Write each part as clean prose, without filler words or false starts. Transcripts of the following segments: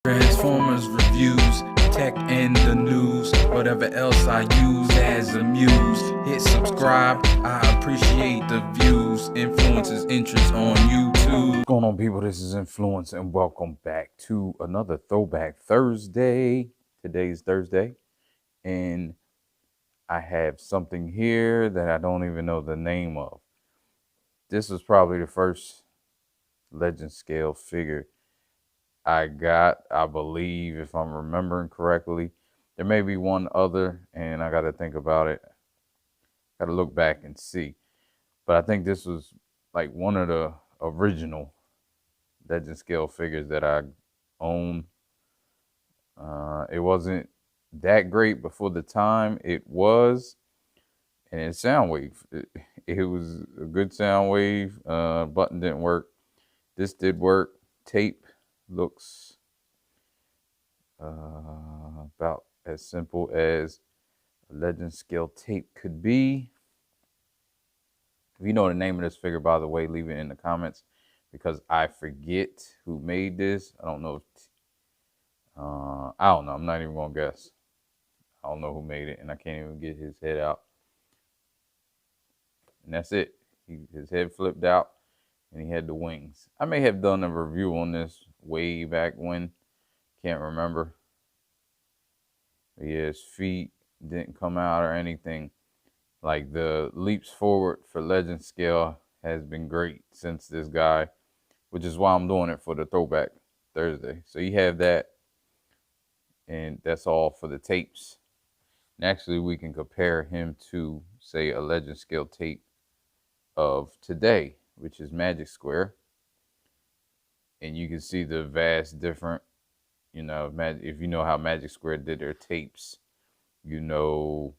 Transformers reviews, tech and the news, whatever else I use as a muse. Hit subscribe, I appreciate the views. Influences interest on YouTube. What's going on, people? This is Influence, and welcome back to another Throwback Thursday. Today's Thursday, and I have something here that I don't even know the name of. This was probably the first legend scale figure I got, I believe, if I'm remembering correctly. There may be one other, and I got to think about it. Got to look back and see. But I think this was like one of the original legend scale figures that I own. It wasn't that great before the time it was, and it's Soundwave. It was a good Soundwave. Button didn't work. This did work. Tape looks about as simple as a legend scale tape could be. If you know the name of this figure, by the way, leave it in the comments, because I forget who made this. I don't know if I don't know. I'm not even gonna guess. I don't know who made it, and I can't even get his head out. And that's it. His head flipped out, and he had the wings. I may have done a review on this way back when. Can't remember. But yeah, his feet didn't come out or anything. Like, the leaps forward for legend scale has been great since this guy, which is why I'm doing it for the Throwback Thursday. So you have that, and that's all for the tapes. And actually, we can compare him to, say, a legend scale tape of today, which is Magic Square. And you can see the vast difference. You know, if you know how Magic Square did their tapes, you know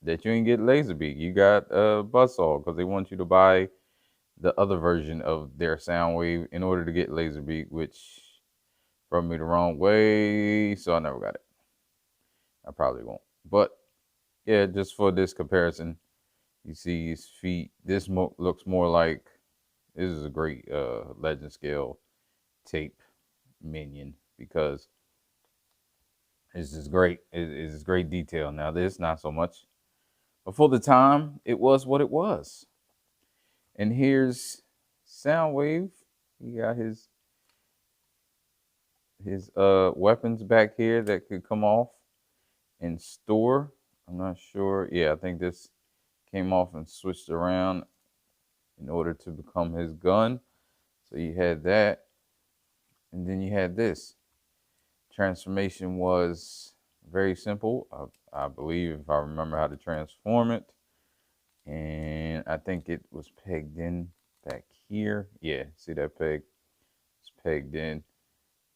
that you didn't get Laserbeak. You got Buzzsaw, because they want you to buy the other version of their Soundwave in order to get Laserbeak, which rubbed me the wrong way, so I never got it. I probably won't. But yeah, just for this comparison, you see his feet. This looks more like, this is a great legend scale tape minion, because it's just great. It's great detail. Now this, not so much. But for the time, it was what it was. And here's Soundwave. He got his weapons back here that could come off and store. I'm not sure. Yeah, I think this came off and switched around in order to become his gun. So you had that. And then you had this. Transformation was very simple. I believe, if I remember how to transform it. And I think it was pegged in back here. Yeah, see that peg? It's pegged in.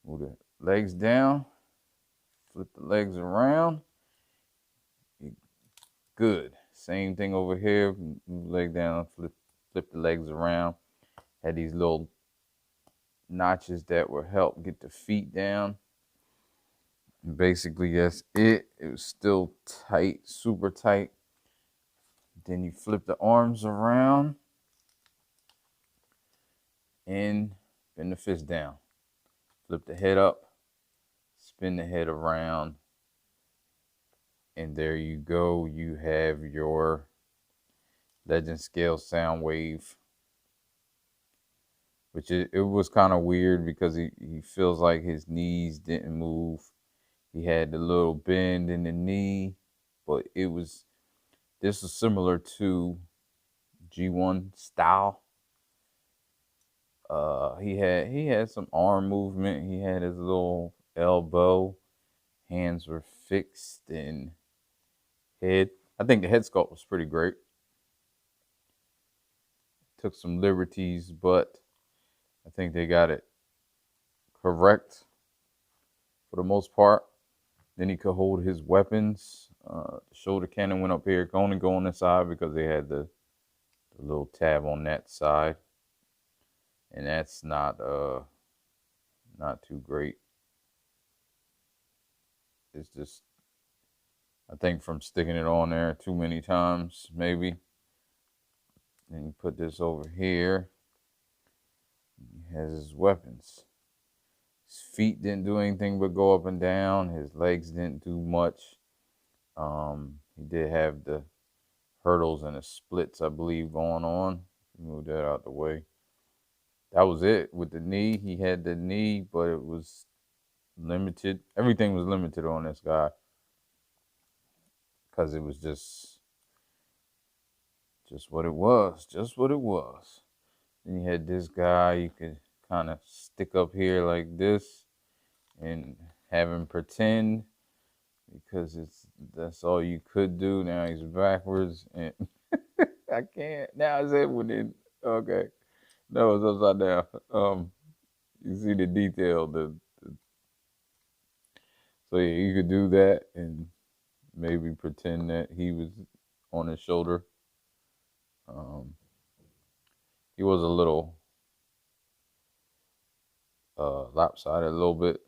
Move the legs down. Flip the legs around. Good. Same thing over here. Move the leg down. Flip the legs around. Had these little notches that would help get the feet down. And basically, that's it. It was still tight, super tight. Then you flip the arms around and bend the fist down. Flip the head up, spin the head around, and there you go. You have your legend scale Soundwave, which it was kind of weird because he feels like his knees didn't move. He had the little bend in the knee, but this was similar to G1 style. He had some arm movement. He had his little elbow. Hands were fixed, and head. I think the head sculpt was pretty great. Took some liberties, but I think they got it correct for the most part. Then he could hold his weapons. The shoulder cannon went up here. It could only go on the side because they had the little tab on that side. And that's not too great. It's just, I think, from sticking it on there too many times, maybe. Then you put this over here. He has his weapons. His feet didn't do anything but go up and down. His legs didn't do much. He did have the hurdles and the splits, I believe, going on. Move that out the way. That was it with the knee. He had the knee, but it was limited. Everything was limited on this guy because it was just what it was. Just what it was. Then you had this guy. You could kind of stick up here like this and have him pretend, because that's all you could do. Now he's backwards and I can't. Now his head went in. Okay. No, it's upside down. You see the detail. So yeah, you could do that and maybe pretend that he was on his shoulder. He was a little lopsided a little bit.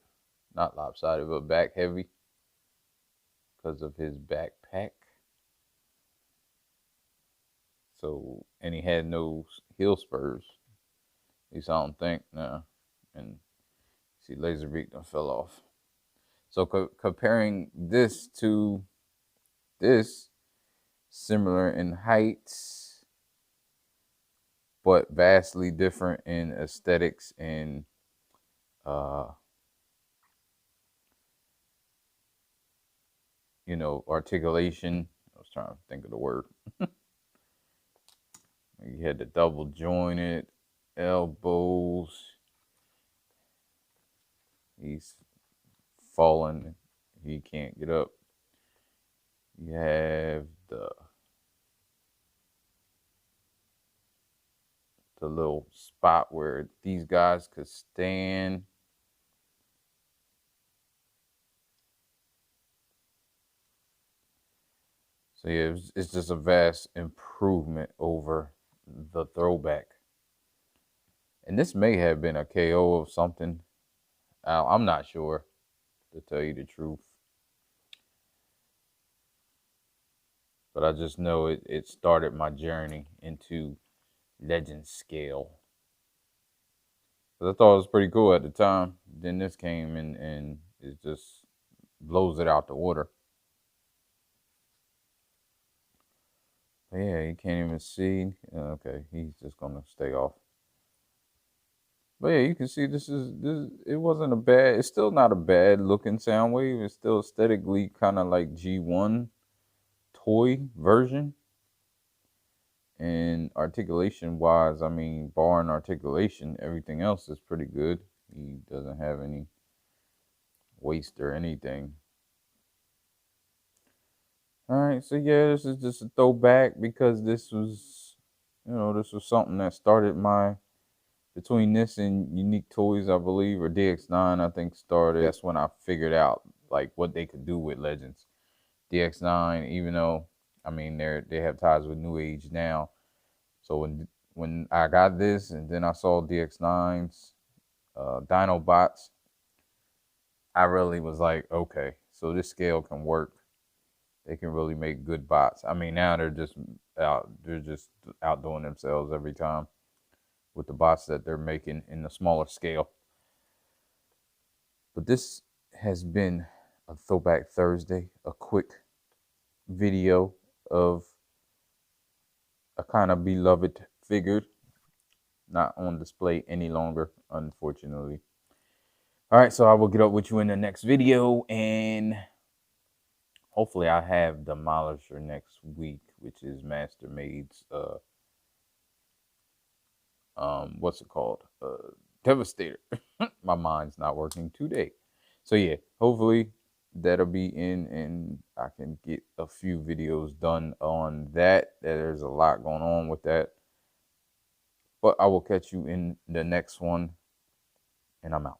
Not lopsided, but back heavy because of his backpack. So, and he had no heel spurs. At least I don't think, no. And see, Laserbeak done fell off. So comparing this to this, similar in heights, but vastly different in aesthetics and you know, articulation. I was trying to think of the word. You had the double jointed elbows. He's falling. He can't get up. You have the little spot where these guys could stand. So yeah, it's just a vast improvement over the Throwback. And this may have been a KO of something. I'm not sure, to tell you the truth. But I just know it started my journey into legend scale. Because I thought it was pretty cool at the time. Then this came and it just blows it out the water. But yeah, you can't even see. Okay, he's just gonna stay off. But yeah, you can see this. It wasn't a bad. It's still not a bad looking Soundwave. It's still aesthetically kind of like G1 toy version. And articulation wise, I mean, barring articulation, everything else is pretty good. He doesn't have any waste or anything. All right, so yeah, this is just a throwback because this was, you know, this was something that started between this and Unique Toys, I believe, or DX9, I think started. That's when I figured out like what they could do with Legends. DX9, even though, I mean, they have ties with New Age now. So when I got this and then I saw DX9's Dinobots, I really was like, okay, so this scale can work. They can really make good bots. I mean, now they're just outdoing themselves every time with the bots that they're making in the smaller scale. But this has been a Throwback Thursday, a quick video of a kind of beloved figure, not on display any longer, unfortunately. All right, so I will get up with you in the next video, and hopefully I have Demolisher next week, which is Mastermade's what's it called? Devastator. My mind's not working today. So yeah, hopefully that'll be in and I can get a few videos done on that. There's a lot going on with that. But I will catch you in the next one, and I'm out.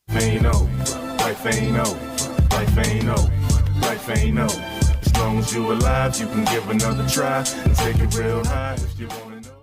Life ain't over. Life ain't over. Life ain't over. As long as you alive, you can give another try and take it real high if you want.